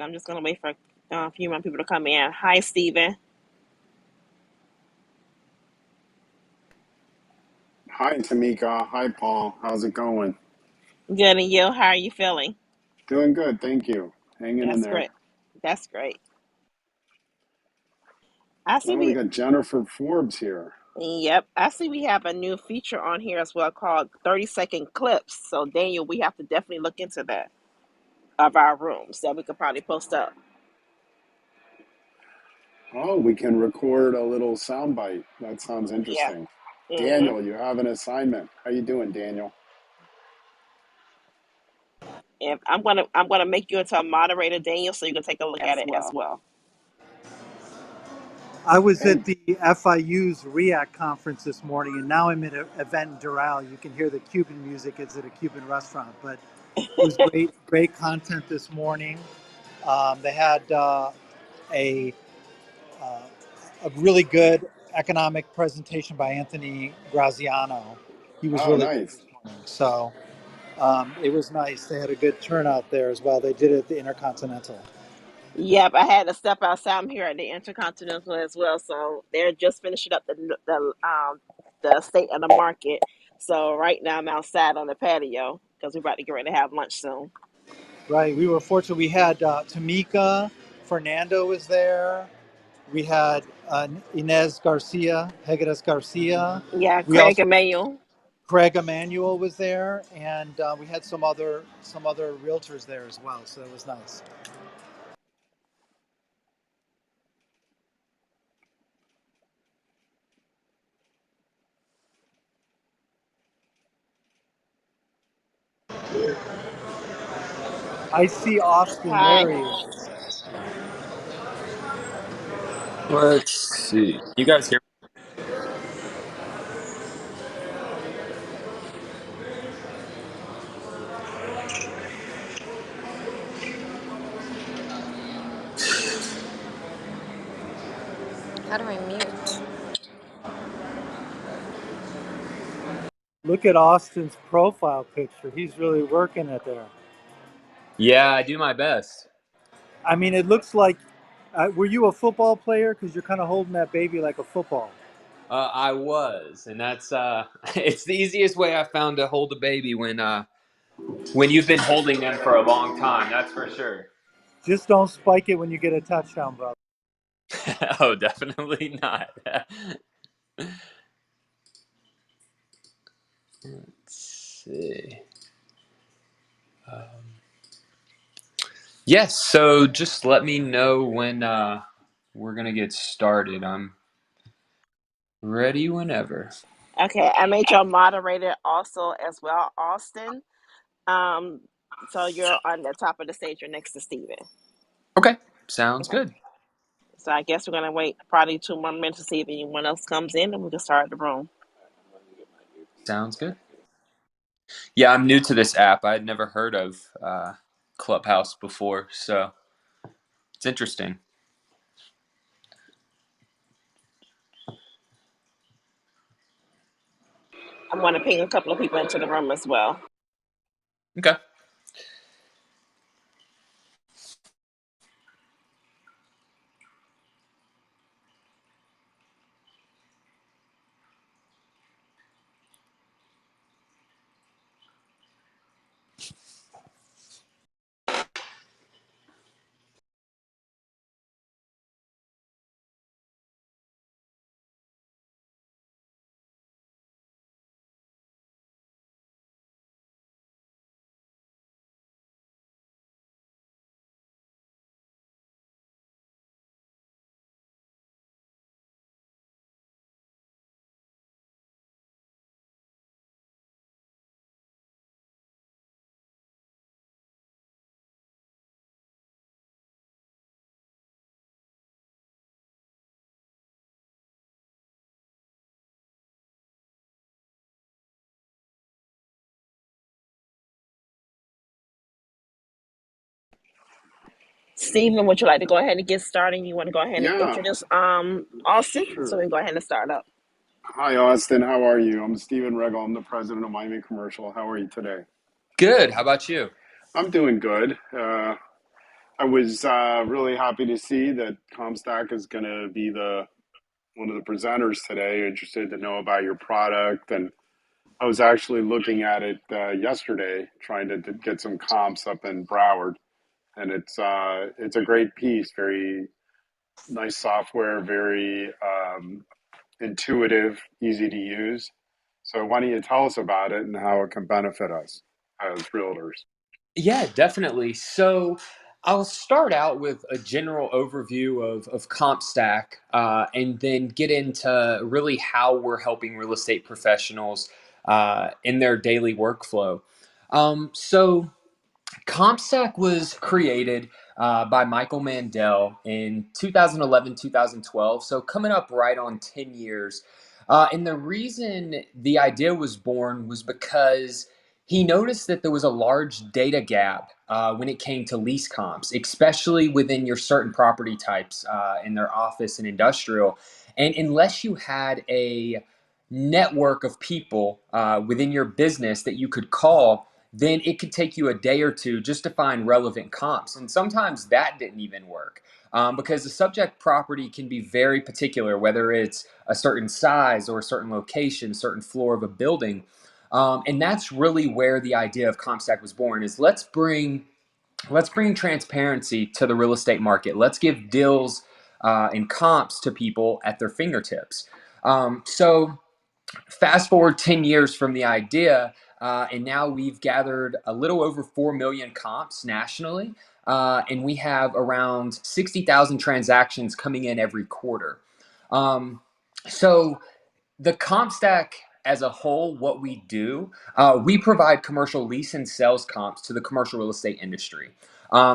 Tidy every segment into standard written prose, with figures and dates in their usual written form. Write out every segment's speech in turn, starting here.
So I'm just going to wait for a few more people to come in. Hi, Stephen. Hi, Tamika. Hi, Paul. How's it going? Good, and you? How are you feeling? Doing good, thank you. Hanging in That's there. great. That's great. I see Oh, we we. got Jennifer Forbes here. Yep, I see we have a new feature on here as well called 30-second clips. So Daniel, we have to definitely look into that of our rooms that we could probably post up. Oh, we can record a little soundbite. That sounds Yeah. interesting. hmm Daniel, you have an assignment. How you doing, Daniel? And I'm gonna make you into a moderator, Daniel, so you can take a look at it as well. I was Hey, at the FIU's React conference this morning, and now I'm at an event in Doral. You can hear the Cuban music. It's at a Cuban restaurant, but it was great content this morning. They had a uh, a really good economic presentation by Anthony Graziano. He was oh, really good nice. this morning, so it was nice. They had a good turnout there as well. They did it at the Intercontinental. Yep, I had to step outside. I'm here at the Intercontinental as well, so they're just finishing up the state of the market. So right now I'm outside on the patio because we're about to get ready to have lunch soon. Right, we were fortunate. We had Tamika, Fernando was there. We had Inez Garcia, Hegadas Garcia. Yeah, We Craig also Emmanuel. Craig Emanuel was there, and we had some other realtors there as well. So it was nice. I see Austin. Hi. There he is. Let's see. You guys hear How do I mute? Look at Austin's profile picture. He's really working it there. me? Yeah, I do my best. I mean, it looks like. Were you a football player? Because you're kind of holding that baby like a football. I was, and that's it's the easiest way I found to hold a baby when you've been holding them for a long time. That's for sure. Just don't spike it when you get a touchdown, brother. Oh, definitely not. Let's see. Yes, so just let me know when we're gonna get started. I'm ready whenever. Okay, I made you a moderator also as well, Austin. Um, so you're on the top of the stage. You're next to Steven. Okay, sounds Okay. good. So I guess we're gonna wait probably 2 more minutes to see if anyone else comes in, and we can start the room. Sounds good. Yeah, I'm new to this app. I had never heard of Clubhouse before, so it's interesting. I'm gonna ping a couple of people into the room as well. Okay. Stephen, would you like to go ahead and get started? You want to go ahead and Yeah, introduce Austin, so we sure. can go ahead and start up. Hi, Austin. How are you? I'm Steven Regal. I'm the president of Miami Commercial. How are you today? Good. How about you? I'm doing good. I was really happy to see that Comstock is going to be the one of the presenters today. Interested to know about your product, and I was actually looking at it yesterday, trying to get some comps up in Broward, and it's a great piece. Very nice software, very intuitive, easy to use. So why don't you tell us about it and how it can benefit us as realtors? Yeah, definitely. So I'll start out with a general overview of CompStack, and then get into really how we're helping real estate professionals in their daily workflow. So CompStack was created by Michael Mandel in 2011, 2012. So coming up right on 10 years. And the reason the idea was born was because he noticed that there was a large data gap when it came to lease comps, especially within your certain property types in their office and industrial. And unless you had a network of people within your business that you could call, then it could take you a day or two just to find relevant comps. And sometimes that didn't even work because the subject property can be very particular, whether it's a certain size or a certain location, certain floor of a building. And that's really where the idea of CompStack was born is let's bring transparency to the real estate market. Let's give deals and comps to people at their fingertips. So fast forward 10 years from the idea, and now we've gathered a little over 4 million comps nationally, and we have around 60,000 transactions coming in every quarter. Um, so the comp stack as a whole, what we do, we provide commercial lease and sales comps to the commercial real estate industry,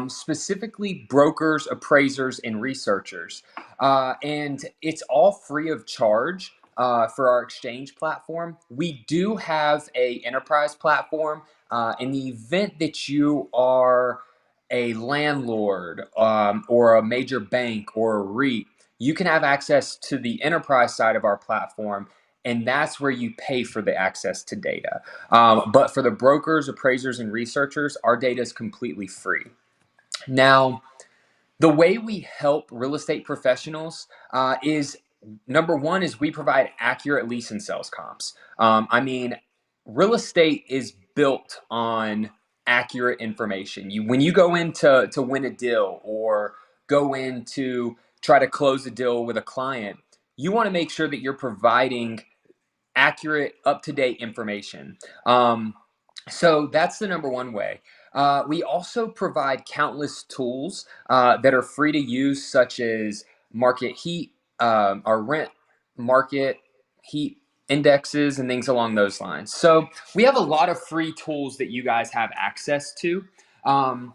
specifically brokers, appraisers, and researchers. And it's all free of charge for our exchange platform. We do have a enterprise platform. In the event that you are a landlord or a major bank or a REIT, you can have access to the enterprise side of our platform, and that's where you pay for the access to data. But for the brokers, appraisers, and researchers, our data is completely free. Now, the way we help real estate professionals is number one is we provide accurate lease and sales comps. I mean, real estate is built on accurate information. When you go in to win a deal or go in to try to close a deal with a client, you want to make sure that you're providing accurate, up to date information. So that's the number one way. We also provide countless tools that are free to use, such as market heat, our rent market heat indexes, and things along those lines. So we have a lot of free tools that you guys have access to. Um,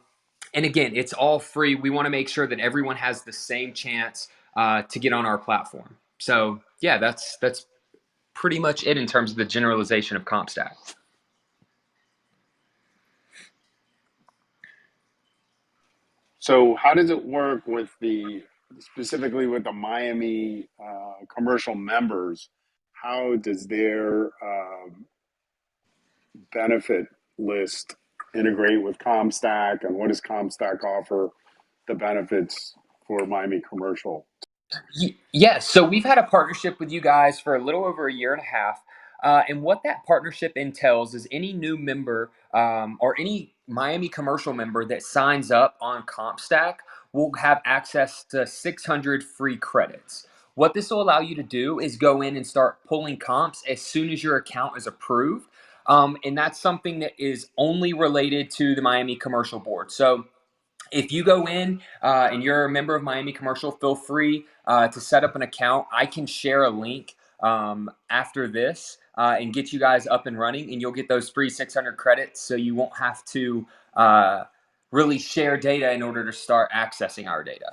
and again, it's all free. We want to make sure that everyone has the same chance to get on our platform. So yeah, that's pretty much it in terms of the generalization of CompStat. So how does it work with specifically with the Miami commercial members? How does their benefit list integrate with Comstack, and what does Comstack offer the benefits for Miami commercial? Yes, so we've had a partnership with you guys for a little over a year and a half. And what that partnership entails is any new member or any Miami commercial member that signs up on CompStack will have access to 600 free credits. What this will allow you to do is go in and start pulling comps as soon as your account is approved. And that's something that is only related to the Miami Commercial Board. So if you go in and you're a member of Miami Commercial, feel free to set up an account. I can share a link after this and get you guys up and running, and you'll get those free 600 credits, so you won't have to really share data in order to start accessing our data.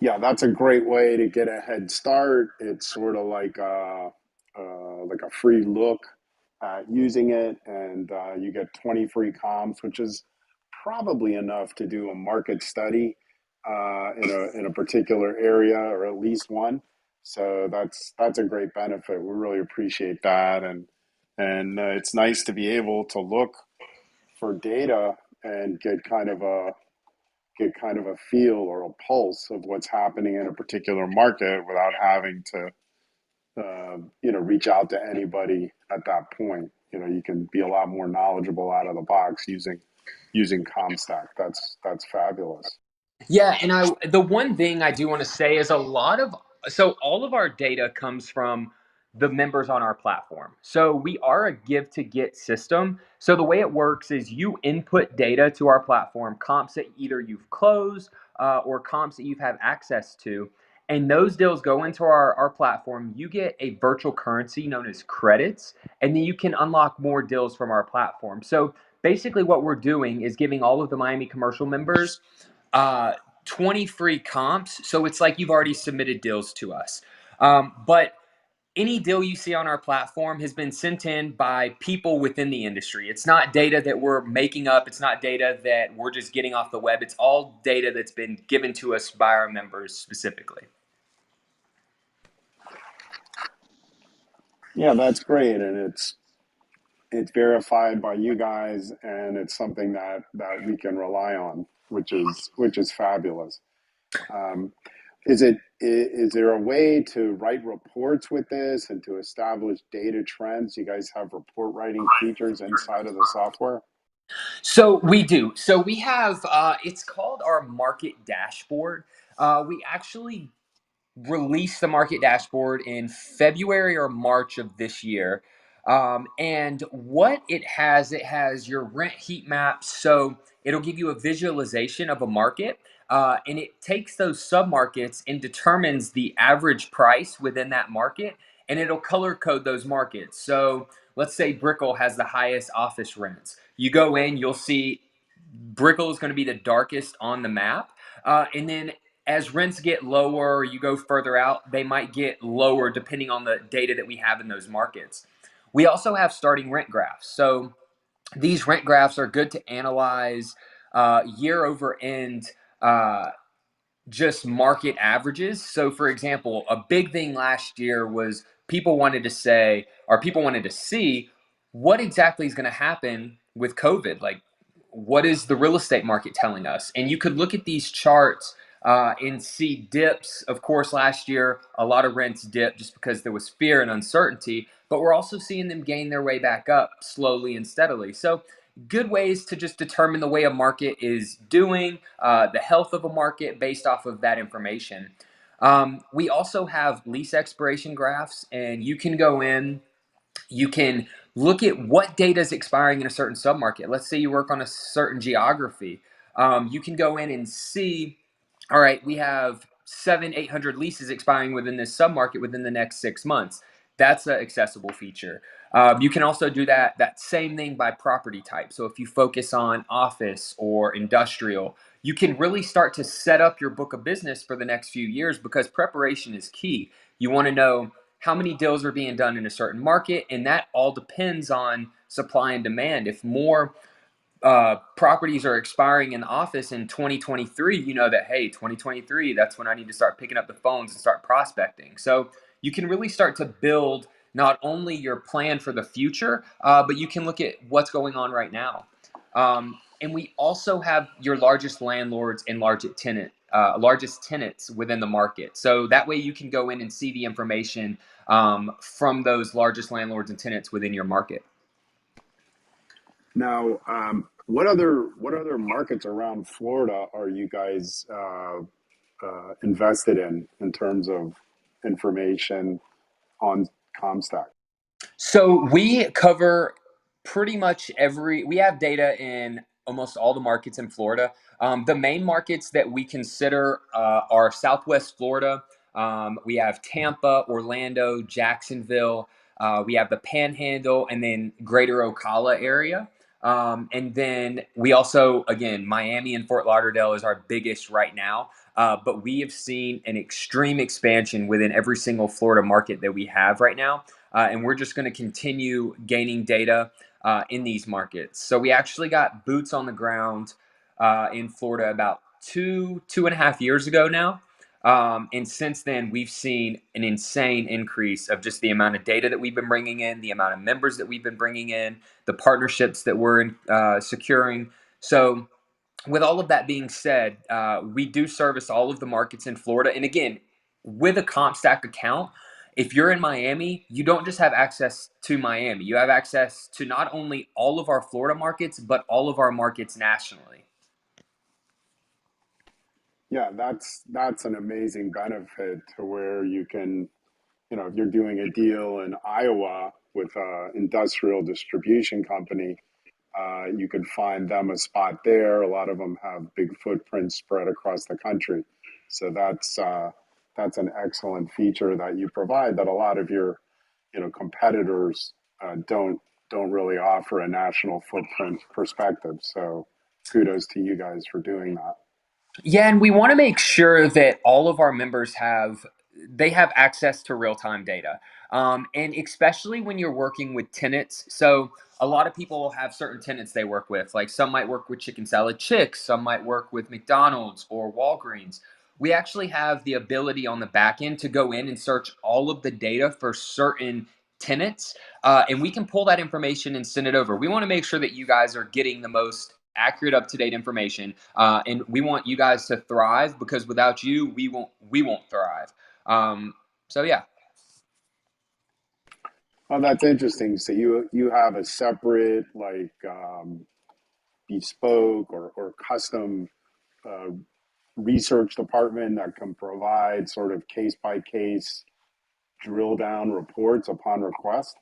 Yeah, that's a great way to get a head start. It's sort of like a free look at using it, and you get 20 free comps, which is probably enough to do a market study in a particular area, or at least one. So that's a great benefit. We really appreciate that, and it's nice to be able to look for data and get kind of a feel or a pulse of what's happening in a particular market without having to reach out to anybody at that point. You can be a lot more knowledgeable out of the box using Comstack. That's fabulous. Yeah, and the one thing I do want to say is all of our data comes from the members on our platform. So we are a give to get system. So the way it works is you input data to our platform, comps that either you've closed or comps that you've had access to, and those deals go into our platform. You get a virtual currency known as credits, and then you can unlock more deals from our platform. So basically what we're doing is giving all of the Miami commercial members uh, 20 free comps. So it's like you've already submitted deals to us. But any deal you see on our platform has been sent in by people within the industry. It's not data that we're making up. It's not data that we're just getting off the web. It's all data that's been given to us by our members specifically. Yeah, that's great, and it's verified by you guys, and it's something that we can rely on, which is fabulous. Um, is there a way to write reports with this and to establish data trends? You guys have report writing features inside of the software? So we do. So we have, it's called our market dashboard. We actually released the market dashboard in February or March of this year. And what it has your rent heat maps. So it'll give you a visualization of a market. And it takes those submarkets and determines the average price within that market. And it'll color code those markets. So let's say Brickell has the highest office rents. You go in, you'll see Brickell is going to be the darkest on the map. And then as rents get lower, you go further out, they might get lower depending on the data that we have in those markets. We also have starting rent graphs. So these rent graphs are good to analyze year over end just market averages. So, for example, a big thing last year was people wanted to see what exactly is going to happen with COVID. Like, what is the real estate market telling us? And you could look at these charts and see dips. Of course, last year, a lot of rents dipped just because there was fear and uncertainty, but we're also seeing them gain their way back up slowly and steadily. So, good ways to just determine the way a market is doing, the health of a market based off of that information. We also have lease expiration graphs, and you can go in, you can look at what data is expiring in a certain submarket. Let's say you work on a certain geography. You can go in and see, all right, we have 800 leases expiring within this submarket within the next 6 months. That's an accessible feature. You can also do that same thing by property type. So if you focus on office or industrial, you can really start to set up your book of business for the next few years because preparation is key. You want to know how many deals are being done in a certain market, and that all depends on supply and demand. If more properties are expiring in the office in 2023, you know that, hey, 2023, that's when I need to start picking up the phones and start prospecting. So you can really start to build not only your plan for the future, but you can look at what's going on right now. And we also have your largest landlords and largest tenants within the market. So that way you can go in and see the information from those largest landlords and tenants within your market. Now, what other markets around Florida are you guys invested in terms of information on Comstack? So we cover pretty much we have data in almost all the markets in Florida. The main markets that we consider are Southwest Florida. We have Tampa, Orlando, Jacksonville. We have the Panhandle, and then Greater Ocala area. And then we also, again, Miami and Fort Lauderdale is our biggest right now. But we have seen an extreme expansion within every single Florida market that we have right now. And we're just going to continue gaining data in these markets. So we actually got boots on the ground in Florida about 2.5 years ago now. And since then, we've seen an insane increase of just the amount of data that we've been bringing in, the amount of members that we've been bringing in, the partnerships that we're securing. So with all of that being said, we do service all of the markets in Florida. And again, with a CompStack account, if you're in Miami, you don't just have access to Miami. You have access to not only all of our Florida markets, but all of our markets nationally. Yeah, that's an amazing benefit to where you can, if you're doing a deal in Iowa with an industrial distribution company, you could find them a spot there. A lot of them have big footprints spread across the country. So that's an excellent feature that you provide that a lot of your competitors don't really offer a national footprint perspective. So kudos to you guys for doing that. Yeah, and we want to make sure that all of our members have access to real-time data. And especially when you're working with tenants. So a lot of people have certain tenants they work with. Like some might work with Chicken Salad Chicks, some might work with McDonald's or Walgreens. We actually have the ability on the back end to go in and search all of the data for certain tenants, and we can pull that information and send it over. We want to make sure that you guys are getting the most accurate, up-to-date information, and we want you guys to thrive, because without you, we won't thrive. So yeah. Oh, that's interesting. So you have a separate bespoke or custom uh, research department that can provide sort of case by case drill down reports upon request.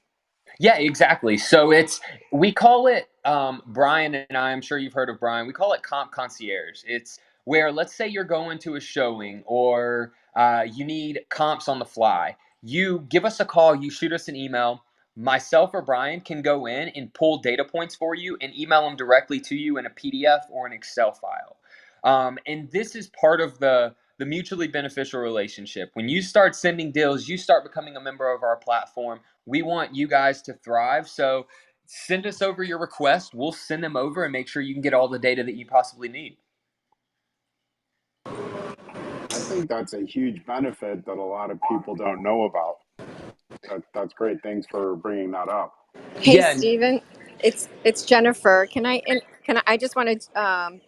Yeah, exactly. So we call it, Brian and I'm sure you've heard of Brian. We call it Comp Concierge. It's where, let's say you're going to a showing, or you need comps on the fly. You give us a call, you shoot us an email. Myself or Brian can go in and pull data points for you and email them directly to you in a PDF or an Excel file. And this is part of the mutually beneficial relationship. When you start sending deals, you start becoming a member of our platform. We want you guys to thrive. So send us over your request. We'll send them over and make sure you can get all the data that you possibly need. I think that's a huge benefit that a lot of people don't know about. That's great. Thanks for bringing that up. Hey, Yeah. Stephen, it's Jennifer. I just want to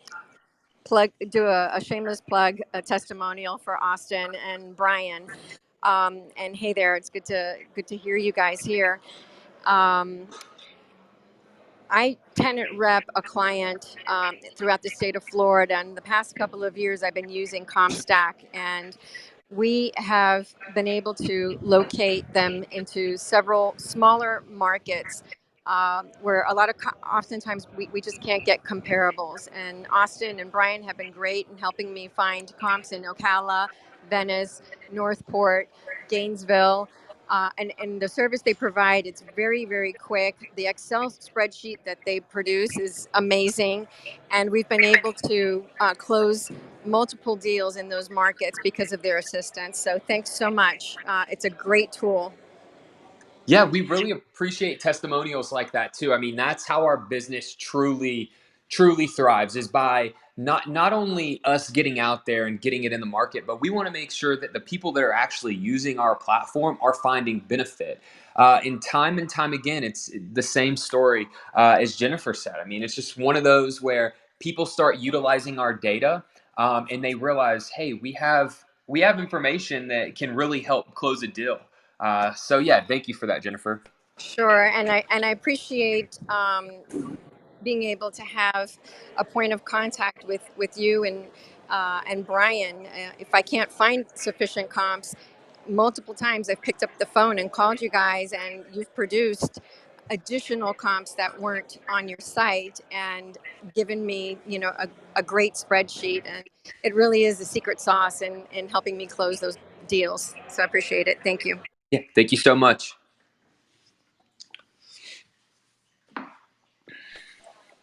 do a shameless plug, a testimonial for Austin and Brian. And hey there, it's good to hear you guys here. Um, I tenant rep a client throughout the state of Florida, and the past couple of years I've been using CompStack, and we have been able to locate them into several smaller markets where oftentimes we just can't get comparables. And Austin and Brian have been great in helping me find comps in Ocala, Venice, Northport, Gainesville. And the service they provide, it's very, very quick. The Excel spreadsheet that they produce is amazing. And we've been able to close multiple deals in those markets because of their assistance. So thanks so much. It's a great tool. Yeah, we really appreciate testimonials like that too. I mean, that's how our business truly thrives, is by not only us getting out there and getting it in the market, but we want to make sure that the people that are actually using our platform are finding benefit. And time again, it's the same story as Jennifer said. I mean, it's just one of those where people start utilizing our data, and they realize, hey, we have information that can really help close a deal. So yeah, thank you for that, Jennifer. Sure, and I appreciate being able to have a point of contact with you and Brian. If I can't find sufficient comps, multiple times I've picked up the phone and called you guys, and you've produced additional comps that weren't on your site and given me, a great spreadsheet. And it really is the secret sauce in helping me close those deals. So I appreciate it. Thank you. Yeah, thank you so much.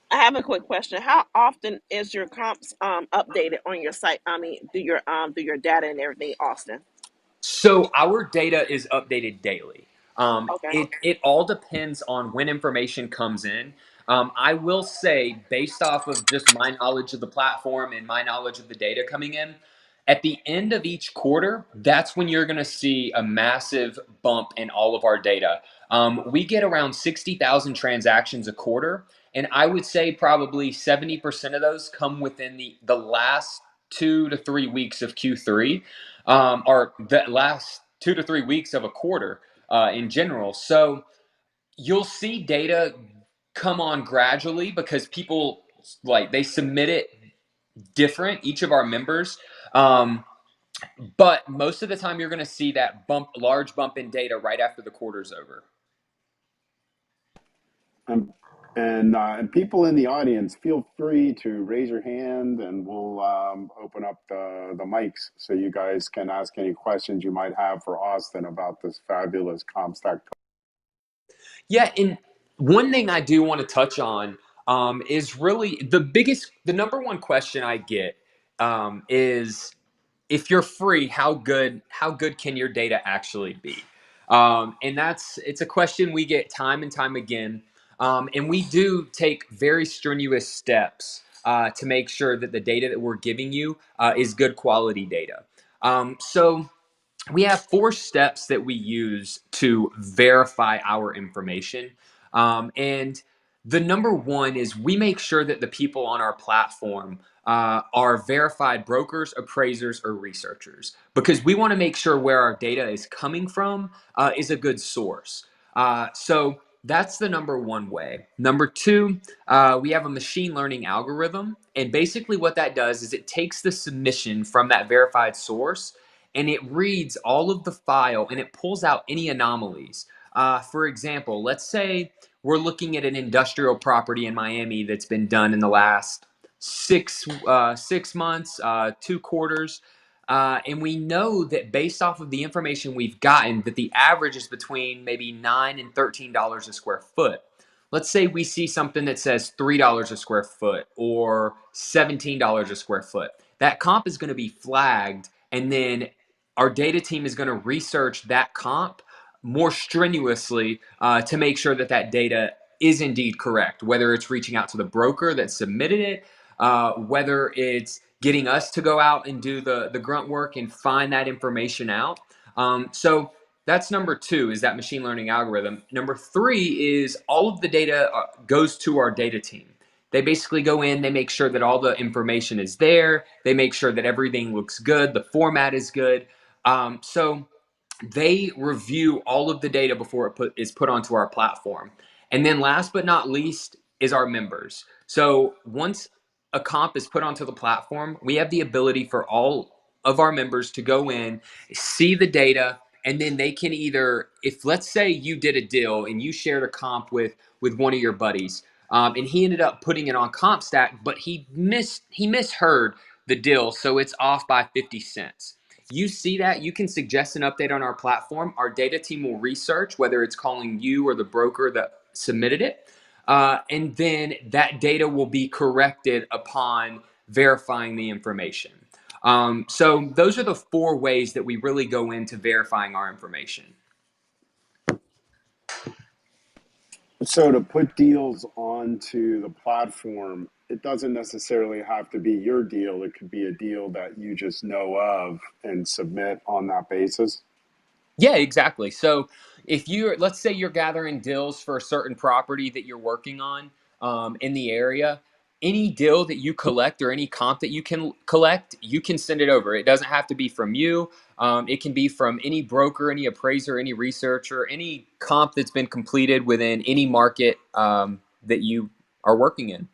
I have a quick question. How often is your comps updated on your site? I mean, do your data and everything, Austin? So our data is updated daily. Okay. It all depends on when information comes in. I will say, based off of just my knowledge of the platform and my knowledge of the data coming in, at the end of each quarter, that's when you're going to see a massive bump in all of our data. We get around 60,000 transactions a quarter, And I would say probably 70% of those come within the last 2 to 3 weeks of Q3, or the last 2 to 3 weeks of a quarter in general. So you'll see data come on gradually because people like they submit it different, each of our members. But most of the time you're going to see that large bump in data right after the quarter's over. And people in the audience, feel free to raise your hand, and we'll open up the mics so you guys can ask any questions you might have for Austin about this fabulous CompStack. Yeah, and one thing I do want to touch on is really the number one question I get is, if you're free, how good can your data actually be? And it's a question we get time and time again. And we do take very strenuous steps to make sure that the data that we're giving you is good quality data. So we have 4 steps that we use to verify our information. And the number one is we make sure that the people on our platform are verified brokers, appraisers, or researchers, because we want to make sure where our data is coming from is a good source. So that's the number one way. Number two, we have a machine learning algorithm. And basically what that does is it takes the submission from that verified source and it reads all of the file and it pulls out any anomalies. For example, let's say we're looking at an industrial property in Miami that's been done in the last 6 months, 2 quarters. And we know that based off of the information we've gotten, that the average is between maybe $9 and $13 a square foot. Let's say we see something that says $3 a square foot or $17 a square foot. That comp is going to be flagged, and then our data team is going to research that comp more strenuously to make sure that that data is indeed correct, whether it's reaching out to the broker that submitted it, whether it's getting us to go out and do the grunt work and find that information out. So that's number two, is that machine learning algorithm. Number three is all of the data goes to our data team. They basically go in, they make sure that all the information is there, they make sure that everything looks good, the format is good. So they review all of the data before it is put onto our platform. And then last but not least is our members. So once a comp is put onto the platform, we have the ability for all of our members to go in, see the data, and then they can either, if let's say you did a deal and you shared a comp with one of your buddies, and he ended up putting it on CompStack, but he misheard the deal, so it's off by 50 cents. You see that, you can suggest an update on our platform. Our data team will research whether it's calling you or the broker that submitted it. And then that data will be corrected upon verifying the information. So those are the 4 ways that we really go into verifying our information. So to put deals onto the platform, it doesn't necessarily have to be your deal. It could be a deal that you just know of and submit on that basis. Yeah, exactly. So let's say you're gathering deals for a certain property that you're working on in the area, any deal that you collect or any comp that you can collect, you can send it over. It doesn't have to be from you. It can be from any broker, any appraiser, any researcher, any comp that's been completed within any market that you are working in.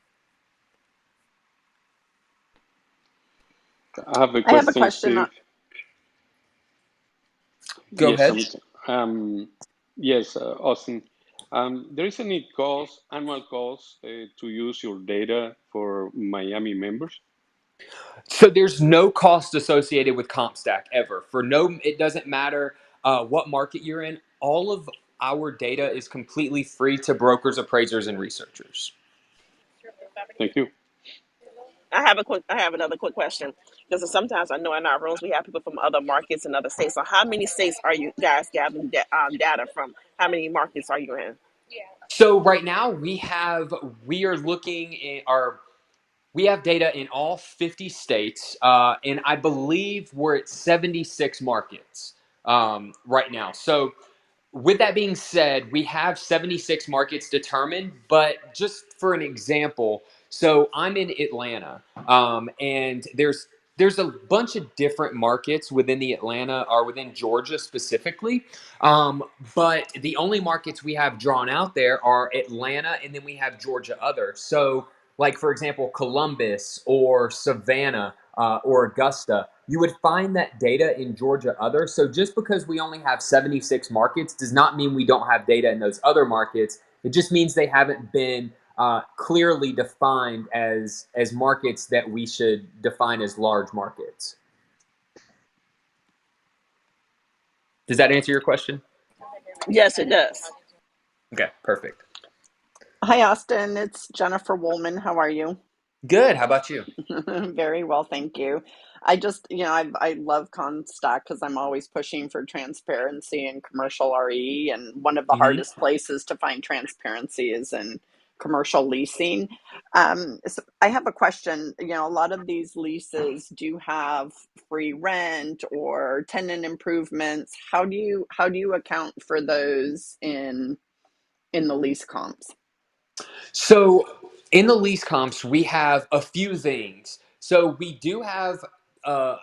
I have a I have a question, question. Steve. Go Yes, ahead. yes, Austin. There is any cost, annual cost, to use your data for Miami members? So there's no cost associated with CompStack ever. It doesn't matter what market you're in. All of our data is completely free to brokers, appraisers, and researchers. Thank you. I have another quick question, because sometimes I know in our rooms we have people from other markets and other states. So how many states are you guys gathering data from? How many markets are you in? So right now we are looking at we have data in all 50 states, and I believe we're at 76 markets right now. So with that being said, we have 76 markets determined, but just for an example, so I'm in Atlanta, and there's a bunch of different markets within the Atlanta or within Georgia specifically, but the only markets we have drawn out there are Atlanta, and then we have Georgia other. So, like for example, Columbus or Savannah or Augusta, you would find that data in Georgia other. So just because we only have 76 markets does not mean we don't have data in those other markets. It just means they haven't been clearly defined as markets that we should define as large markets. Does that answer your question? Yes, it does. Okay, perfect. Hi, Austin. It's Jennifer Woolman. How are you? Good. How about you? Very well, thank you. I just, I love Comstock because I'm always pushing for transparency in commercial RE, and one of the Hmm. hardest places to find transparency is in commercial leasing. So I have a question. A lot of these leases do have free rent or tenant improvements. How do you account for those in the lease comps? So in the lease comps, we have a few things. So we do have uh,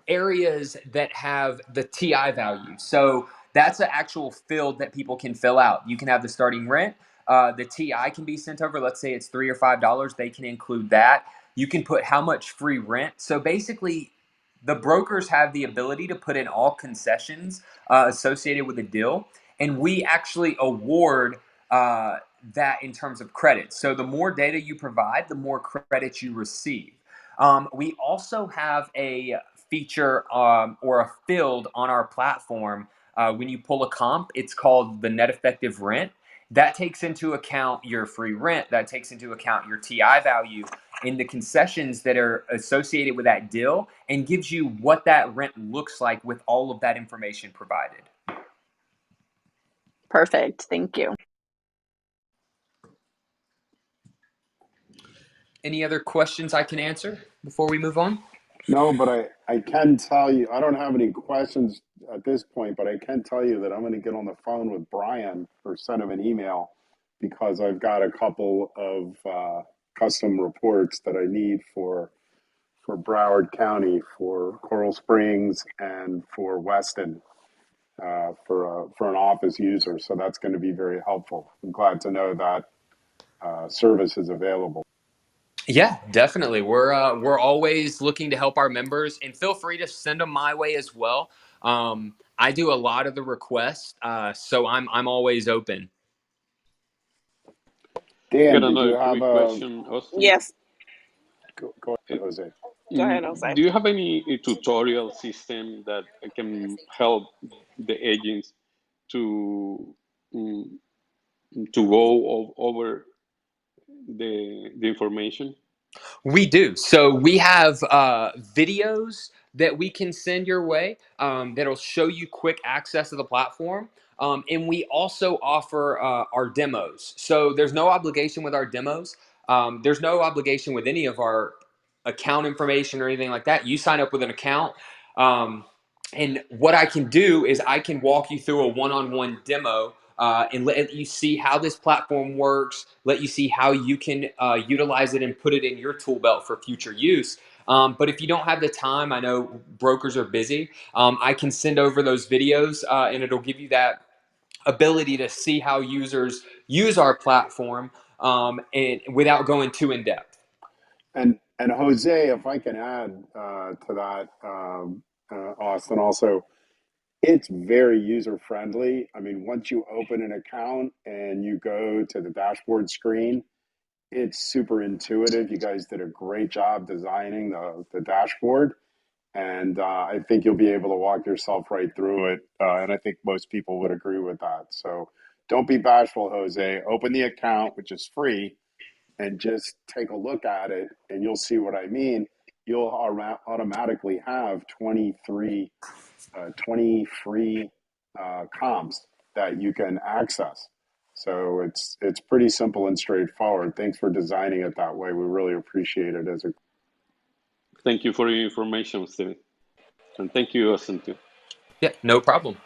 areas that have the TI value. So that's an actual field that people can fill out. You can have the starting rent. The TI can be sent over. Let's say it's $3 or $5. They can include that. You can put how much free rent. So basically, the brokers have the ability to put in all concessions associated with a deal, and we actually award that in terms of credit. So the more data you provide, the more credit you receive. We also have a feature or a field on our platform. When you pull a comp, it's called the net effective rent. That takes into account your free rent, that takes into account your TI value and the concessions that are associated with that deal, and gives you what that rent looks like with all of that information provided. Perfect. Thank you. Any other questions I can answer before we move on? No, but I can tell you, I don't have any questions at this point, but I can tell you that I'm going to get on the phone with Brian or send him an email because I've got a couple of custom reports that I need for Broward County, for Coral Springs, and for Weston for an office user. So that's going to be very helpful. I'm glad to know that service is available. Yeah, definitely. We're always looking to help our members, and feel free to send them my way as well. I do a lot of the requests, so I'm always open. I Dan, got did you another have quick a question, Austin. Yes. go Uh, ahead, Jose? Go ahead, Jose. Do you have any tutorial system that can help the agents to mm, to go over the information? We do. So we have videos that we can send your way that'll show you quick access to the platform. And we also offer our demos. So there's no obligation with our demos. There's no obligation with any of our account information or anything like that. You sign up with an account. Um, and what I can do is I can walk you through a one-on-one demo and let you see how this platform works, let you see how you can utilize it and put it in your tool belt for future use. But if you don't have the time, I know brokers are busy, I can send over those videos and it'll give you that ability to see how users use our platform and without going too in depth. And Jose, if I can add to that, Austin, also, it's very user friendly. I mean, once you open an account and you go to the dashboard screen, it's super intuitive. You guys did a great job designing the dashboard. And I think you'll be able to walk yourself right through it. And I think most people would agree with that. So don't be bashful, Jose. Open the account, which is free, and just take a look at it, and you'll see what I mean. You'll automatically have 20 free comps that you can access. So it's pretty simple and straightforward. Thanks for designing it that way. We really appreciate it as a Thank you for your information, Steven. And thank you, Austin, too. Yeah, no problem.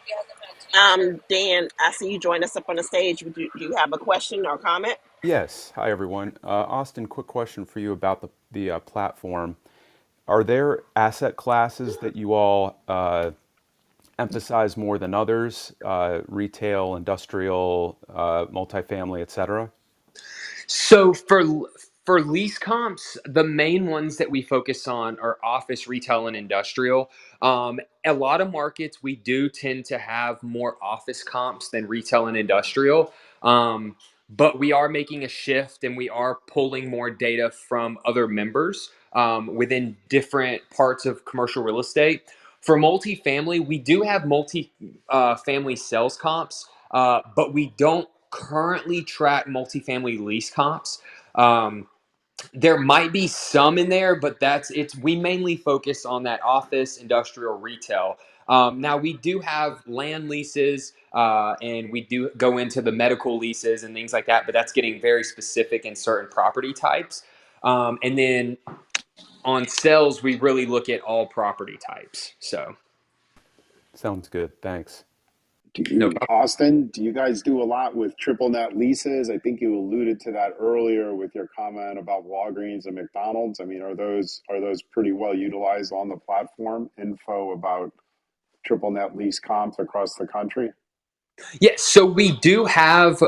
Dan, I see you joined us up on the stage. Do you have a question or comment? Yes. Hi, everyone. Austin, quick question for you about the platform. Are there asset classes that you all emphasize more than others? Retail, industrial, multifamily, et cetera? So for lease comps, the main ones that we focus on are office, retail, and industrial. A lot of markets we do tend to have more office comps than retail and industrial. But we are making a shift and we are pulling more data from other members within different parts of commercial real estate. For multifamily, we do have multi-family sales comps, but we don't currently track multifamily lease comps. Um, there might be some in there, but we mainly focus on that office, industrial, retail. Now we do have land leases, and we do go into the medical leases and things like that, but that's getting very specific in certain property types. And then on sales, we really look at all property types. So Sounds good. Thanks. no problem. Austin, do you guys do a lot with triple net leases? I think you alluded to that earlier with your comment about Walgreens and McDonald's. I mean, are those pretty well utilized on the platform? Info about triple net lease comps across the country? Yeah, so we do have,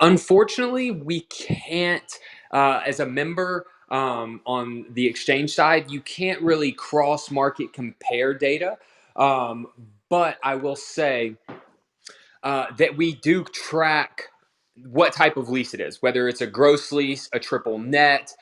unfortunately, we can't, as a member on the exchange side, you can't really cross market compare data. Um, but I will say, that we do track what type of lease it is, whether it's a gross lease, a triple net,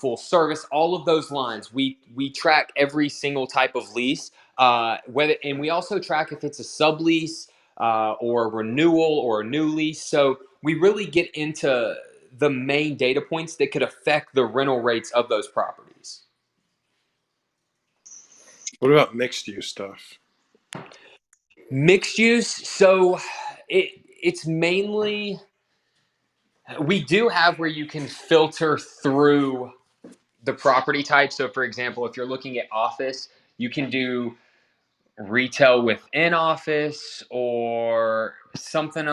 full service, all of those lines. We track every single type of lease, and we also track if it's a sublease or a renewal or a new lease. So we really get into the main data points that could affect the rental rates of those properties. What about mixed use stuff? Mixed use, so it's mainly, we do have where you can filter through the property type. So, for example, if you're looking at office, you can do retail within office or something.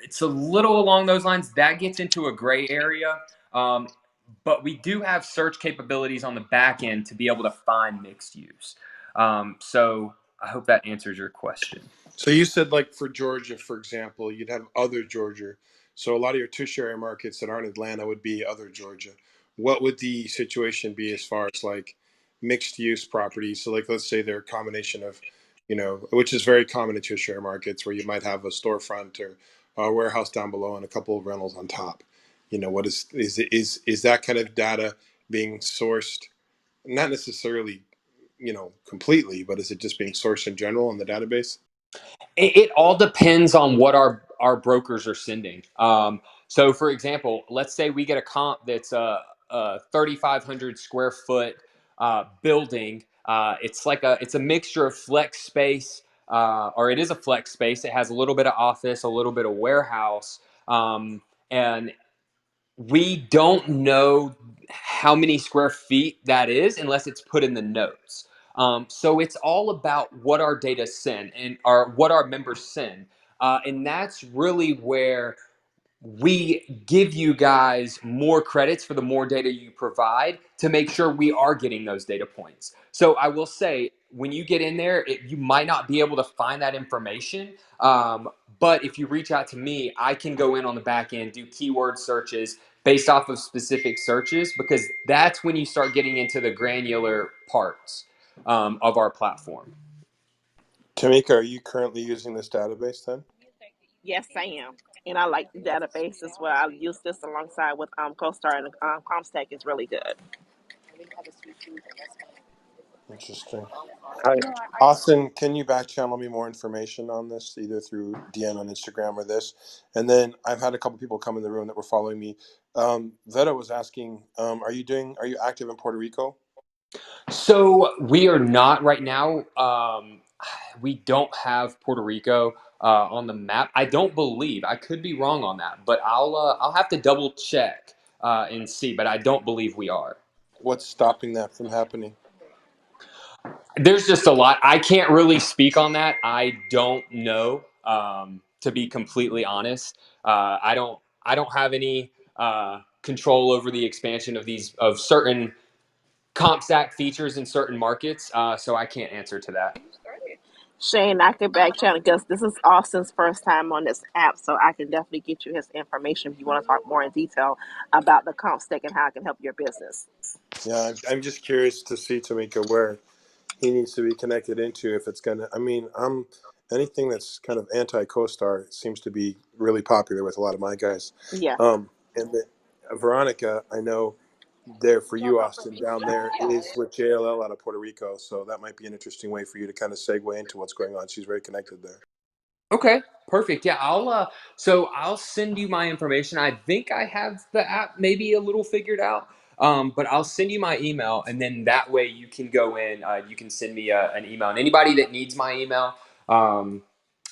It's a little along those lines. That gets into a gray area. Um, but we do have search capabilities on the back end to be able to find mixed use. So, I hope that answers your question. So you said, like, for Georgia, for example, you'd have other Georgia. So a lot of your tertiary markets that aren't Atlanta would be other Georgia. What would the situation be as far as like mixed use properties? So like, let's say they're a combination of, which is very common in tertiary markets where you might have a storefront or a warehouse down below and a couple of rentals on top. What is that kind of data being sourced? Not necessarily, completely, but is it just being sourced in general in the database? It all depends on what our brokers are sending. So, for example, let's say we get a comp that's a 3,500 square foot building. It's a mixture of flex space, or it is a flex space. It has a little bit of office, a little bit of warehouse, and we don't know how many square feet that is unless it's put in the notes. So it's all about what our data send and what our members send, and that's really where we give you guys more credits for the more data you provide to make sure we are getting those data points. So I will say, when you get in there, you might not be able to find that information. But if you reach out to me, I can go in on the back end, do keyword searches based off of specific searches, because that's when you start getting into the granular parts of our platform. Tamika, are you currently using this database then? Yes, I am. And I like the database as well. I use this alongside with CoStar, and Comstack is really good. Interesting. Hi, Austin, can you back channel me more information on this, either through DM on Instagram or this? And then I've had a couple people come in the room that were following me. Veta was asking, are you active in Puerto Rico? So we are not right now. We don't have Puerto Rico on the map. I don't believe. I could be wrong on that, but I'll have to double check and see. But I don't believe we are. What's stopping that from happening? There's just a lot. I can't really speak on that. I don't know. To be completely honest, I don't have any control over the expansion of certain comp stack features in certain markets, so I can't answer to that. Shane, I can back channel because this is Austin's first time on this app, so I can definitely get you his information if you want to talk more in detail about the comp stack and how it can help your business. Yeah, I'm just curious to see, Tamika, where he needs to be connected into if it's gonna. I mean, I'm anything that's kind of anti CoStar seems to be really popular with a lot of my guys. Yeah. And the, Veronica, I know there for you, Austin, down there is with JLL out of Puerto Rico, so that might be an interesting way for you to kind of segue into what's going on. She's very connected there. Okay, perfect. Yeah, so I'll send you my information. I think I have the app maybe a little figured out. But I'll send you my email, and then that way you can go in. You can send me an email, and anybody that needs my email,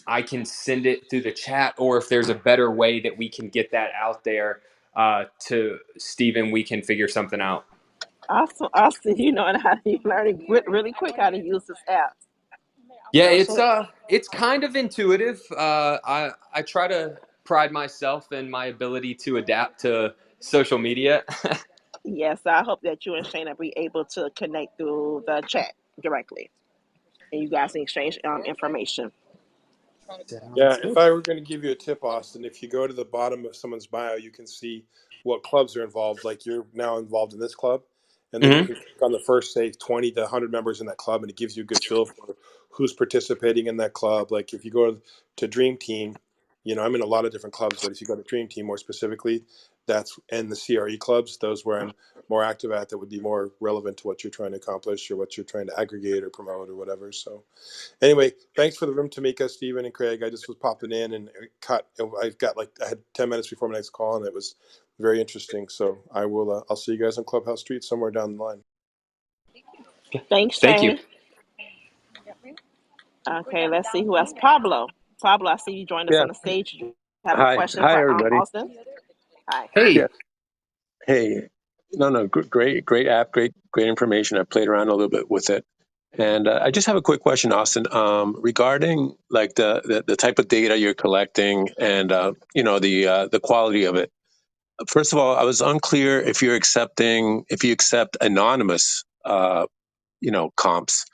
I can send it through the chat. Or if there's a better way that we can get that out there to Steven, we can figure something out. Awesome, Austin, you know how you learning really quick how to use this app. Yeah, So Shane, it's kind of intuitive. I try to pride myself in my ability to adapt to social media. yes, I hope that you and Shane will be able to connect through the chat directly, and you guys can exchange information. Yeah, Sounds if good. I were going to give you a tip, Austin, if you go to the bottom of someone's bio, you can see what clubs are involved. Like you're now involved in this club, and then you Hmm. can click on the first, say, 20 to 100 members in that club, and it gives you a good feel for who's participating in that club. Like if you go to Dream Team, I'm in a lot of different clubs, but if you go to Dream Team more specifically, that's and the CRE clubs, those where I'm more active at, that would be more relevant to what you're trying to accomplish or what you're trying to aggregate or promote or whatever. So. Anyway, thanks for the room, Tamika, Stephen, and Craig. I just was popping in and it cut. I had 10 minutes before my next call, and it was very interesting. So I will. I'll see you guys on Clubhouse Street somewhere down the line. Thanks, Thank you. Shane. Okay, let's see who else. Pablo, I see you joined us Yeah. on the stage. You have a Hi. question Hi, for everybody. Austin? Hi. Yeah. Hey. Hey. No. Great app. Great information. I played around a little bit with it, and I just have a quick question, Austin, regarding like the type of data you're collecting and the quality of it. First of all, I was unclear if you accept anonymous comps,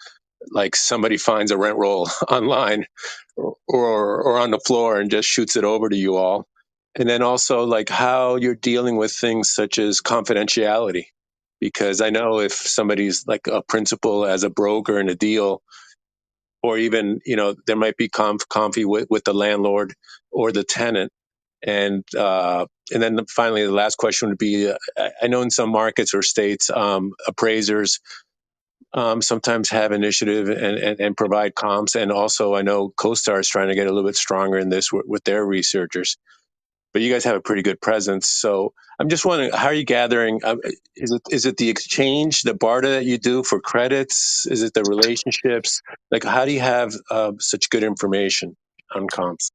like somebody finds a rent roll online or on the floor and just shoots it over to you all. And then also like how you're dealing with things such as confidentiality. Because I know if somebody's like a principal as a broker in a deal, or even, there might be confy with the landlord or the tenant. And then finally, the last question would be, I know in some markets or states, appraisers sometimes have initiative and provide comps. And also, I know CoStar is trying to get a little bit stronger in this with their researchers. But you guys have a pretty good presence. So I'm just wondering, how are you gathering? Is it the exchange, the barter that you do for credits? Is it the relationships? Like, how do you have such good information on comps?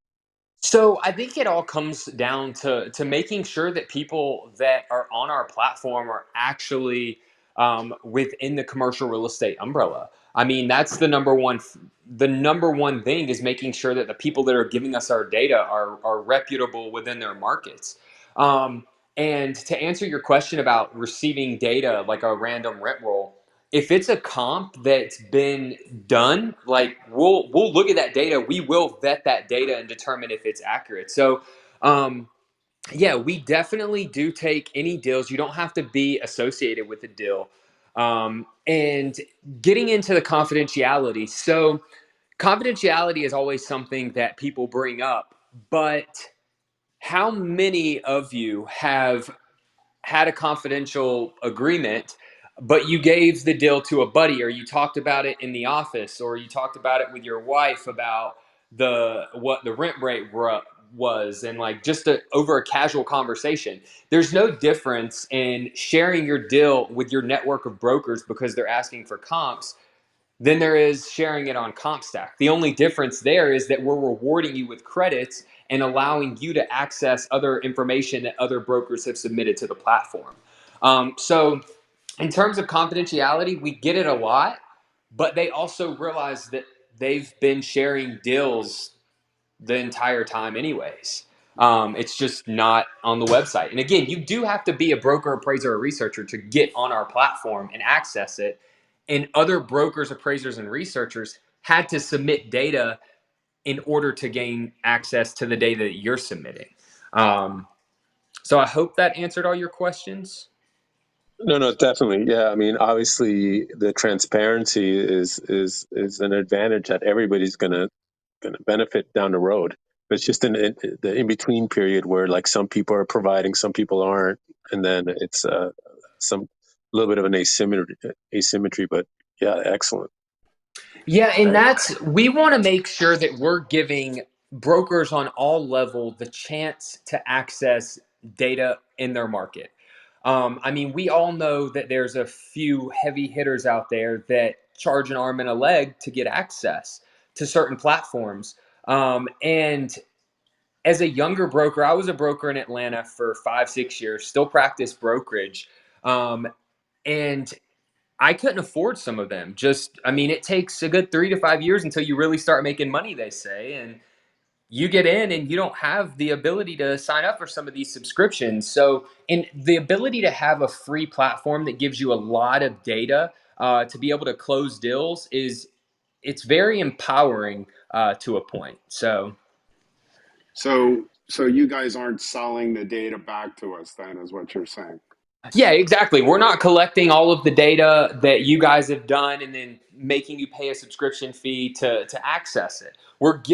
So I think it all comes down to making sure that people that are on our platform are actually within the commercial real estate umbrella. I mean, that's the number one thing is making sure that the people that are giving us our data are reputable within their markets. Um, and to answer your question about receiving data like a random rent roll, if it's a comp that's been done, like we'll look at that data, we will vet that data and determine if it's accurate. So yeah, we definitely do take any deals. You don't have to be associated with the deal. And getting into the confidentiality. So confidentiality is always something that people bring up, but how many of you have had a confidential agreement, but you gave the deal to a buddy, or you talked about it in the office, or you talked about it with your wife about what the rent rate was, and like just over a casual conversation. There's no difference in sharing your deal with your network of brokers because they're asking for comps than there is sharing it on CompStack. The only difference there is that we're rewarding you with credits and allowing you to access other information that other brokers have submitted to the platform. So in terms of confidentiality, we get it a lot, but they also realize that they've been sharing deals the entire time anyways. It's just not on the website. And again, you do have to be a broker, appraiser, or researcher to get on our platform and access it. And other brokers, appraisers, and researchers had to submit data in order to gain access to the data that you're submitting. So I hope that answered all your questions. No, no, definitely. Yeah, I mean, obviously, the transparency is an advantage that everybody's gonna benefit down the road. But it's just the in between period where like some people are providing, some people aren't, and then it's some little bit of an asymmetry. But yeah, excellent. Yeah, and Right. we want to make sure that we're giving brokers on all level the chance to access data in their market. I mean, we all know that there's a few heavy hitters out there that charge an arm and a leg to get access to certain platforms. And as a younger broker, I was a broker in Atlanta for 5, 6 years, still practice brokerage. And I couldn't afford some of them. Just, I mean, it takes a good 3 to 5 years until you really start making money, they say. And you get in and you don't have the ability to sign up for some of these subscriptions. So, and the ability to have a free platform that gives you a lot of data to be able to close deals it's very empowering to a point. So you guys aren't selling the data back to us then, is what you're saying? Yeah, exactly. We're not collecting all of the data that you guys have done and then making you pay a subscription fee to access it.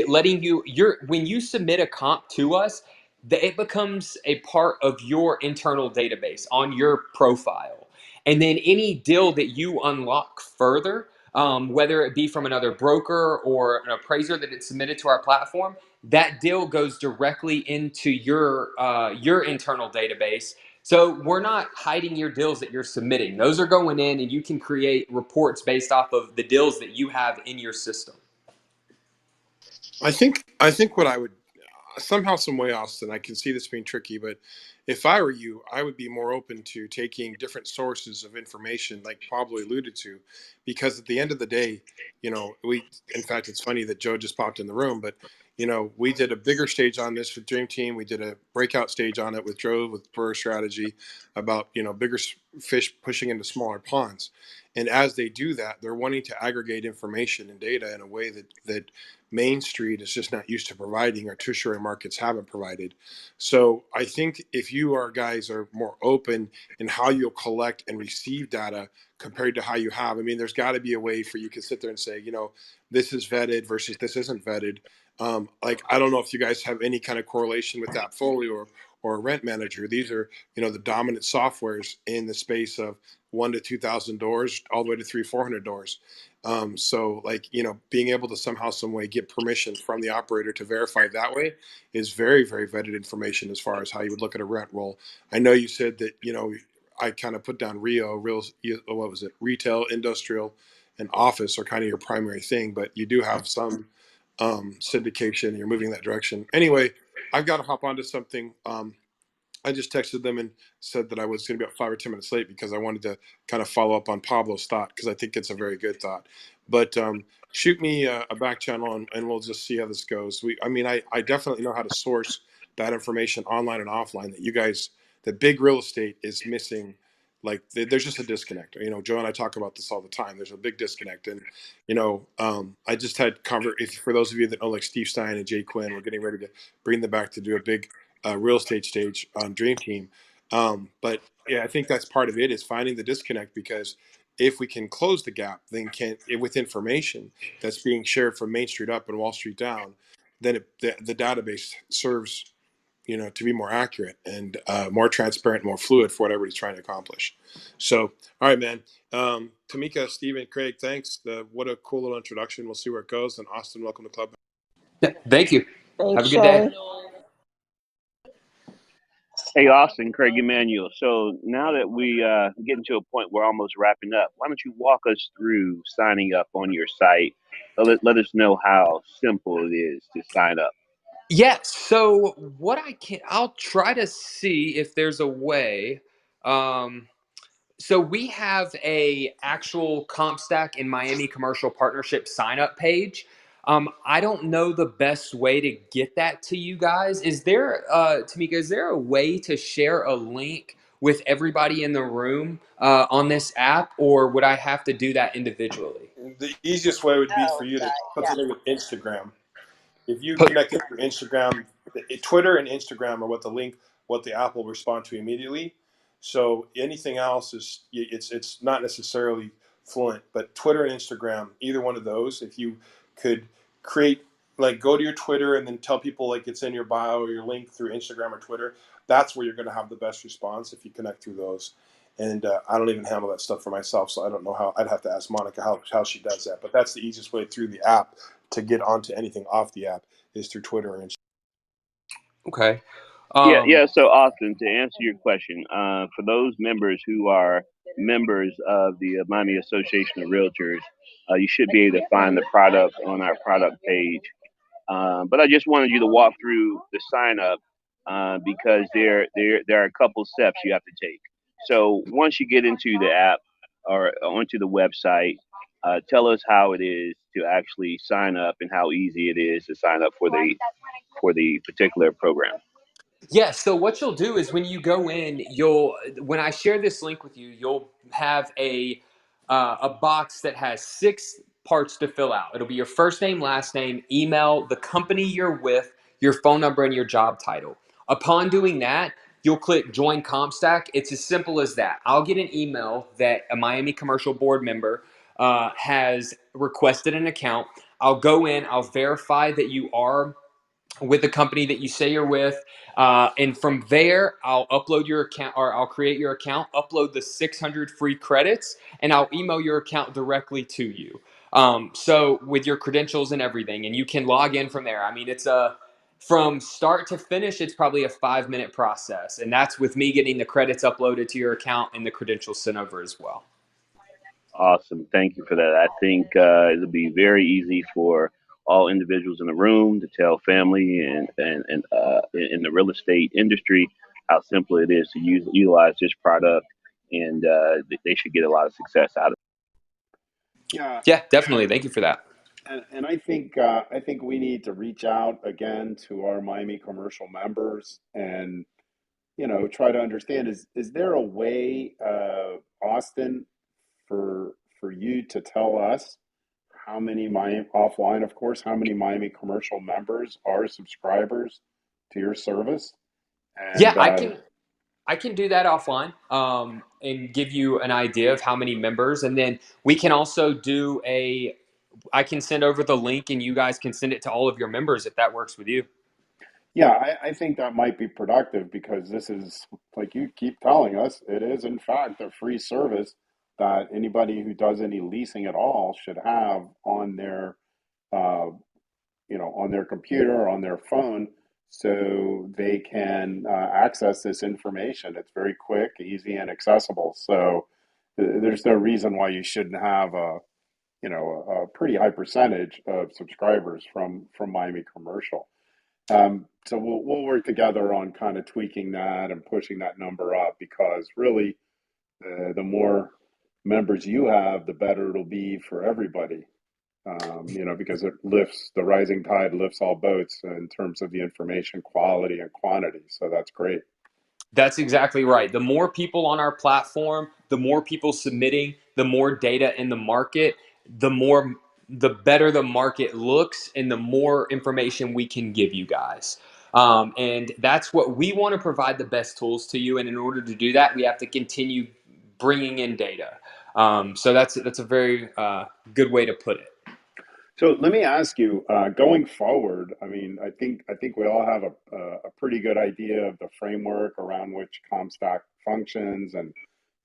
Letting you when you submit a comp to us, it becomes a part of your internal database on your profile. And then any deal that you unlock further, whether it be from another broker or an appraiser that it's submitted to our platform, that deal goes directly into your internal database. So we're not hiding your deals that you're submitting. Those are going in, and you can create reports based off of the deals that you have in your system. I think what I would somehow, some way, Austin, I can see this being tricky, but if I were you, I would be more open to taking different sources of information, like Pablo alluded to, because at the end of the day, in fact, it's funny that Joe just popped in the room, but we did a bigger stage on this with Dream Team. We did a breakout stage on it with Joe with Burr Strategy about bigger fish pushing into smaller ponds, and as they do that, they're wanting to aggregate information and data in a way that Main Street is just not used to providing, or tertiary markets haven't provided. So I think if you guys are more open in how you'll collect and receive data compared to how you have, I mean, there's got to be a way for you to sit there and say, this is vetted versus this isn't vetted. Like, I don't know if you guys have any kind of correlation with AppFolio or Rent Manager. These are, the dominant softwares in the space of 1 to 2,000 doors, all the way to 300, 400 doors. So like, being able to somehow, some way get permission from the operator to verify that way is very, very vetted information as far as how you would look at a rent roll. I know you said that, I kind of put down what was it? Retail, industrial, and office are kind of your primary thing, but you do have some syndication and you're moving that direction. Anyway, I've got to hop onto something. I just texted them and said that I was going to be about 5 or 10 minutes late because I wanted to kind of follow up on Pablo's thought because I think it's a very good thought. But shoot me a back channel and we'll just see how this goes. I definitely know how to source that information online and offline that you guys, that big real estate is missing. Like there's just a disconnect. Joe and I talk about this all the time. There's a big disconnect, and I just had for those of you that know, like Steve Stein and Jay Quinn, we're getting ready to bring them back to do a big real estate stage on Dream Team. But yeah, I think that's part of it, is finding the disconnect, because if we can close the gap, then with information that's being shared from Main Street up and Wall Street down, then the database serves to be more accurate and more transparent, more fluid for whatever he's trying to accomplish. So, all right, man. Tamika, Steven, Craig, thanks. What a cool little introduction. We'll see where it goes. And Austin, welcome to Club. Yeah, thank you. Have Thanks, a good day. Shay. Hey, Austin, Craig Emanuel. So now that we getting to a point where we're almost wrapping up, why don't you walk us through signing up on your site? Let us know how simple it is to sign up. Yeah, so I'll try to see if there's a way. So we have a actual CompStack in Miami commercial partnership sign up page. I don't know the best way to get that to you guys. Is there, Tamika, is there a way to share a link with everybody in the room on this app, or would I have to do that individually? The easiest way would be for Oh, you to put yeah. something with Instagram. If you Put, connect it through Instagram, Twitter and Instagram are what the app will respond to immediately. So anything else it's not necessarily fluent, but Twitter and Instagram, either one of those, if you could create, like, go to your Twitter and then tell people, like, it's in your bio or your link through Instagram or Twitter, that's where you're going to have the best response if you connect through those. And I don't even handle that stuff for myself, so I don't know how. I'd have to ask Monica how she does that. But that's the easiest way through the app to get onto anything off the app is through Twitter and Instagram. okay. Yeah, Um, yeah. So, Austin, to answer your question, for those members who are members of the Miami Association of Realtors, you should be able to find the product on our product page. But I just wanted you to walk through the sign up because there are a couple steps you have to take. So once you get into the app or onto the website, tell us how it is to actually sign up and how easy it is to sign up for the particular program. Yeah, so what you'll do is when you go in, when I share this link with you, you'll have a box that has 6 parts to fill out. It'll be your first name, last name, email, the company you're with, your phone number, and your job title. Upon doing that, you'll click join CompStack. It's as simple as that. I'll get an email that a Miami Commercial Board member has requested an account. I'll go in, I'll verify that you are with the company that you say you're with. And from there, I'll upload your account, or I'll create your account, upload the 600 free credits, and I'll email your account directly to you. So with your credentials and everything, and you can log in from there. I mean, from start to finish, it's probably a 5-minute process. And that's with me getting the credits uploaded to your account and the credentials sent over as well. Awesome. Thank you for that. I think it'll be very easy for all individuals in the room to tell family and in the real estate industry how simple it is to utilize this product, and they should get a lot of success out of it. Yeah, Yeah, definitely. Thank you for that. and I think we need to reach out again to our Miami commercial members and try to understand, is there a way, Austin, for you to tell us how many Miami offline, of course, how many Miami commercial members are subscribers to your service? Yeah, And I can do that offline, and give you an idea of how many members, and then we can also I can send over the link, and you guys can send it to all of your members if that works with you. yeah, I think that might be productive because this is, like you keep telling us, it is in fact a free service that anybody who does any leasing at all should have on their uh, on their computer or on their phone, so they can access this information. It's very quick, easy, and accessible. So there's no reason why you shouldn't have a pretty high percentage of subscribers from Miami Commercial. So we'll work together on kind of tweaking that and pushing that number up, because really the more members you have, the better it'll be for everybody. Because the rising tide lifts all boats in terms of the information quality and quantity. So that's great. That's exactly right. The more people on our platform, the more people submitting, the more data in the market, the better the market looks, and the more information we can give you guys. And that's what we want to provide, the best tools to you. And in order to do that, we have to continue bringing in data. So that's a very good way to put it. So let me ask you, going forward. I mean, I think we all have a pretty good idea of the framework around which Comstock functions, and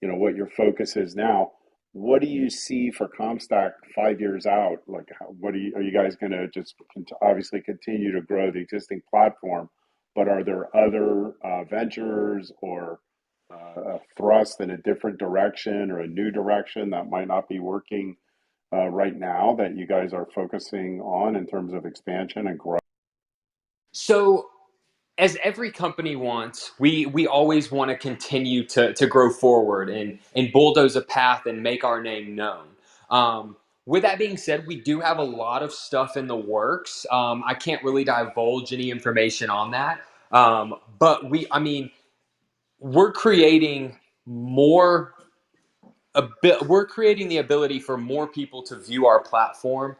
what your focus is now. What do you see for Comstock 5 years out? Like, are you guys going to just obviously continue to grow the existing platform, but are there other ventures or a thrust in a different direction or a new direction that might not be working right now that you guys are focusing on in terms of expansion and growth? So as every company wants, we always want to continue to grow forward and bulldoze a path and make our name known. With that being said, we do have a lot of stuff in the works. I can't really divulge any information on that. But I mean, we're creating more we're creating the ability for more people to view our platform,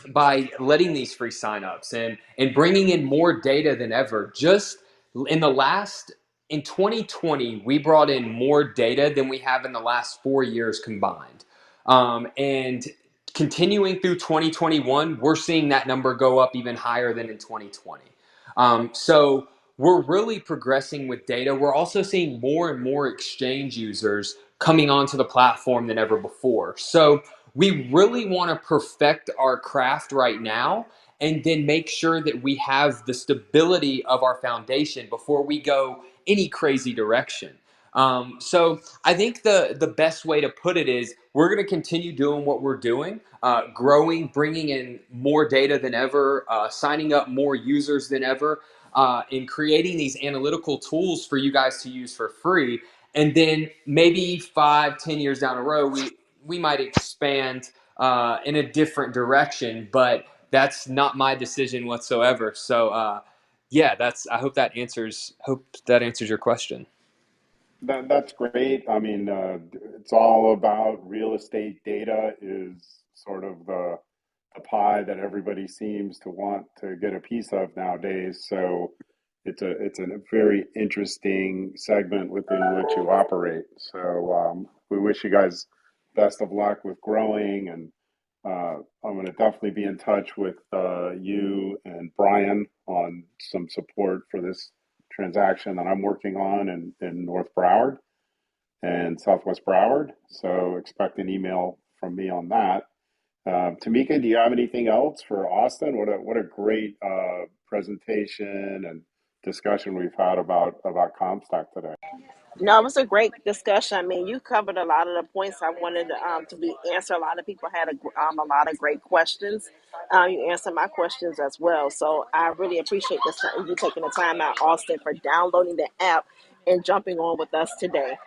by letting these free signups and bringing in more data than ever. Just in the last in 2020, we brought in more data than we have in the last 4 years combined, and continuing through 2021, we're seeing that number go up even higher than in 2020. So we're really progressing with data. We're also seeing more and more exchange users coming onto the platform than ever before. So we really want to perfect our craft right now and then make sure that we have the stability of our foundation before we go any crazy direction. So I think the best way to put it is we're going to continue doing what we're doing, growing, bringing in more data than ever, signing up more users than ever, and creating these analytical tools for you guys to use for free. And then maybe 5, 10 years down the road, we might expand in a different direction, but that's not my decision whatsoever. So yeah, I hope that answers your question. That's great. I mean, it's all about real estate data is sort of the pie that everybody seems to want to get a piece of nowadays. So it's a very interesting segment within which you operate. So we wish you guys best of luck with growing, and I'm going to definitely be in touch with you and Brian on some support for this transaction that I'm working on in North Broward and Southwest Broward. So expect an email from me on that. Tamika, do you have anything else for Austin? What a great presentation and discussion we've had about Comstock today. No, it was a great discussion. I mean, you covered a lot of the points I wanted to be answered. A lot of people had a lot of great questions. You answered my questions as well. So I really appreciate this, you taking the time out, Austin, for downloading the app and jumping on with us today.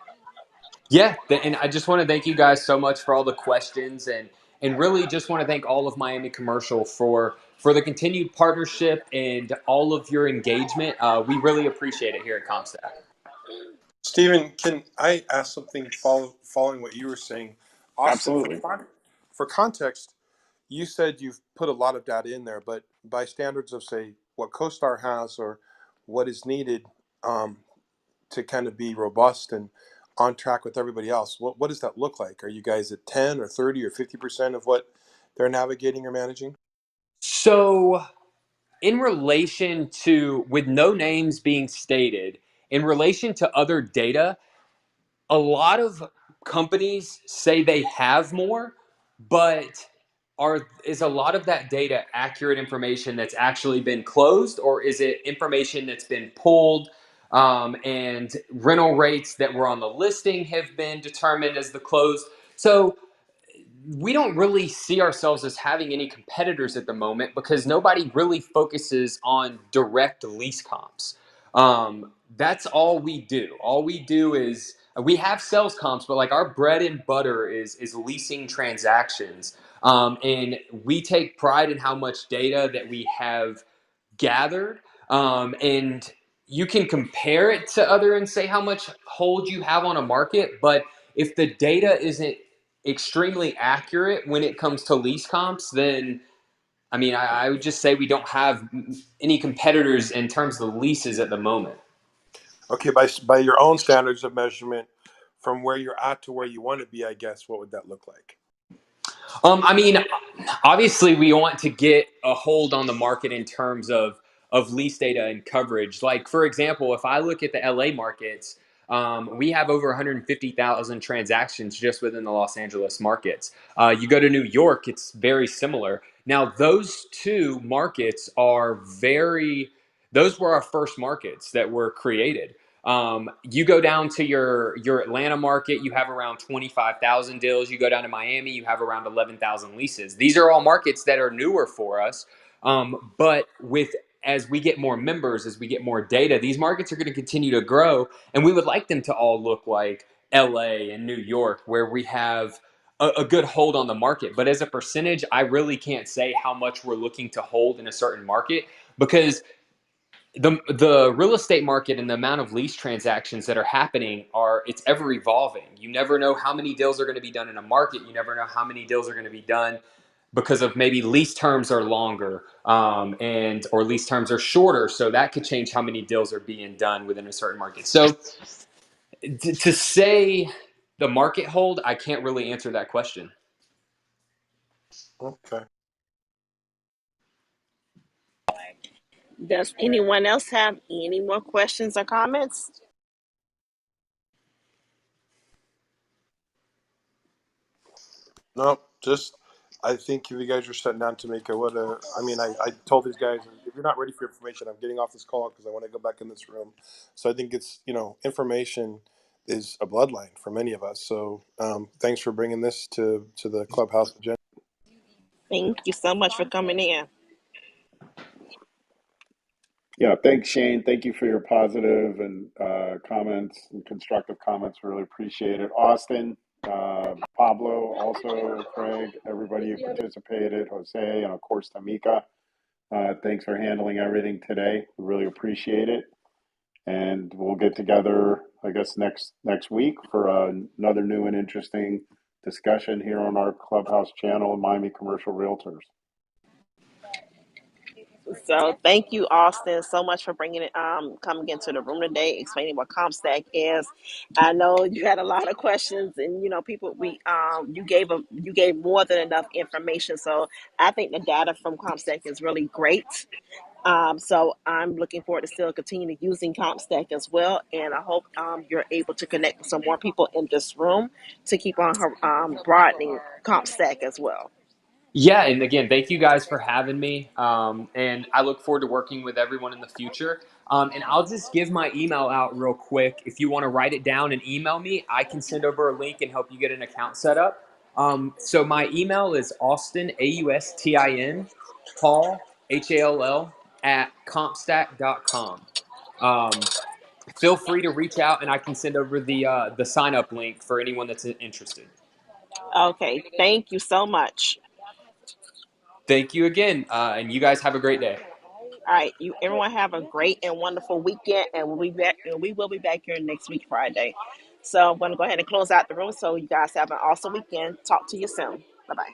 Yeah, and I just want to thank you guys so much for all the questions, and really just want to thank all of Miami Commercial for the continued partnership and all of your engagement. We really appreciate it here at Comstack. Stephen, can I ask something following what you were saying? Austin, Absolutely. for context, you said you've put a lot of data in there, but by standards of, say, what CoStar has or what is needed um, to kind of be robust and on track with everybody else, what does that look like? Are you guys at 10 or 30 or 50% of what they're navigating or managing? So, in relation to, with no names being stated, in relation to other data, a lot of companies say they have more, but is a lot of that data accurate information that's actually been closed, or is it information that's been pulled, and rental rates that were on the listing have been determined as the closed? So we don't really see ourselves as having any competitors at the moment because nobody really focuses on direct lease comps. That's all we do. All we do is we have sales comps, but like our bread and butter is leasing transactions. And we take pride in how much data that we have gathered, and you can compare it to other and say how much hold you have on a market, but if the data isn't extremely accurate when it comes to lease comps, then I mean I would just say we don't have any competitors in terms of the leases at the moment. Okay, by your own standards of measurement, from where you're at to where you want to be, I guess, what would that look like? I mean, obviously, we want to get a hold on the market in terms of lease data and coverage. Like, for example, if I look at the LA markets, we have over 150,000 transactions just within the Los Angeles markets. You go to New York, it's very similar. Now, those two markets those were our first markets that were created. You go down to your Atlanta market, you have around 25,000 deals. You go down to Miami, you have around 11,000 leases. These are all markets that are newer for us. But as we get more members, as we get more data, these markets are going to continue to grow, and we would like them to all look like LA and New York, where we have a good hold on the market. But as a percentage, I really can't say how much we're looking to hold in a certain market, because the real estate market and the amount of lease transactions that are happening it's ever evolving. You never know how many deals are going to be done in a market. You never know how many deals are going to be done because of maybe lease terms are longer, and or lease terms are shorter. So that could change how many deals are being done within a certain market. So to say the market hold, I can't really answer that question. Okay. Does anyone else have any more questions or comments? No, just I think if you guys are setting down to make I mean, I told these guys, if you're not ready for information, I'm getting off this call because I want to go back in this room. So I think it's, information is a bloodline for many of us. So thanks for bringing this to the Clubhouse agenda. Thank you so much for coming in. Yeah, thanks, Shane. Thank you for your positive and comments and constructive comments. Really appreciate it. Austin, Pablo, also Craig, everybody who participated, Jose, and of course Tamika. Thanks for handling everything today. We really appreciate it. And we'll get together, I guess, next week for another new and interesting discussion here on our Clubhouse channel, Miami Commercial Realtors. So thank you, Austin, so much for bringing it, coming into the room today, explaining what CompStack is. I know you had a lot of questions, and people, you gave more than enough information. So I think the data from CompStack is really great. So I'm looking forward to still continue using CompStack as well, and I hope you're able to connect with some more people in this room to keep on broadening CompStack as well. Yeah, and again, thank you guys for having me. And I look forward to working with everyone in the future. And I'll just give my email out real quick. If you want to write it down and email me, I can send over a link and help you get an account set up. So my email is Austin, AUSTIN, Hall, HALL, at compstack.com. Feel free to reach out, and I can send over the sign up link for anyone that's interested. Okay, thank you so much. Thank you again, and you guys have a great day. All right, everyone have a great and wonderful weekend, and we'll be back. And we will be back here next week, Friday. So I'm going to go ahead and close out the room. So you guys have an awesome weekend. Talk to you soon. Bye bye.